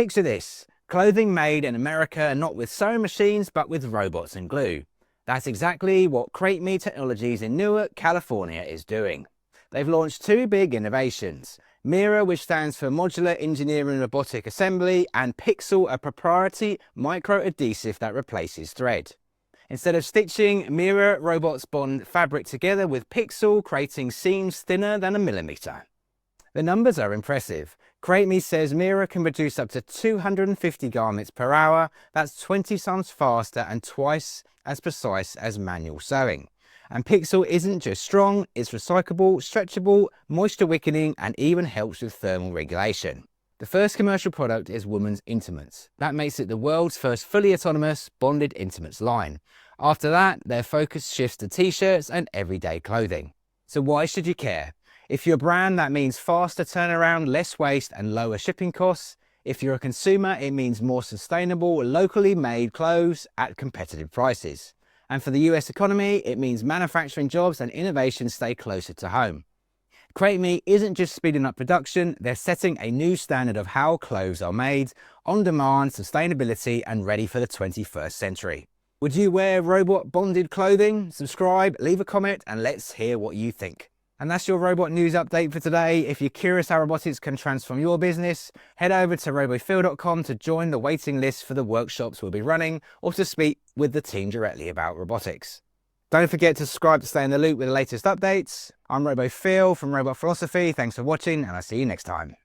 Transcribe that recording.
Picture this, clothing made in America not with sewing machines but with robots and glue. That's exactly what CreateMe Technologies in Newark, California is doing. They've launched two big innovations, MeRA, which stands for Modular-engineering Robotic Assembly, and Pixel, a proprietary micro-adhesive that replaces thread. Instead of stitching, MeRA robots bond fabric together with Pixel, creating seams thinner than a millimeter. The numbers are impressive. CreateMe says MeRA can produce up to 250 garments per hour. That's 20 times faster and twice as precise as manual sewing. And Pixel isn't just strong, it's recyclable, stretchable, moisture-wicking, and even helps with thermal regulation. The first commercial product is women's intimates. That makes it the world's first fully autonomous bonded intimates line. After that, their focus shifts to t-shirts and everyday clothing. So why should you care? If you're a brand, that means faster turnaround, less waste and lower shipping costs. If you're a consumer, it means more sustainable, locally made clothes at competitive prices. And for the US economy, it means manufacturing jobs and innovation stay closer to home. CreateMe isn't just speeding up production, they're setting a new standard of how clothes are made, on demand, sustainability, and ready for the 21st century. Would you wear robot bonded clothing? Subscribe, leave a comment, and let's hear what you think. And that's your robot news update for today. If you're curious how robotics can transform your business, head over to RoboPhil.com to join the waiting list for the workshops we'll be running or to speak with the team directly about robotics. Don't forget to subscribe to stay in the loop with the latest updates. I'm RoboPhil from Robot Philosophy. Thanks for watching and I'll see you next time.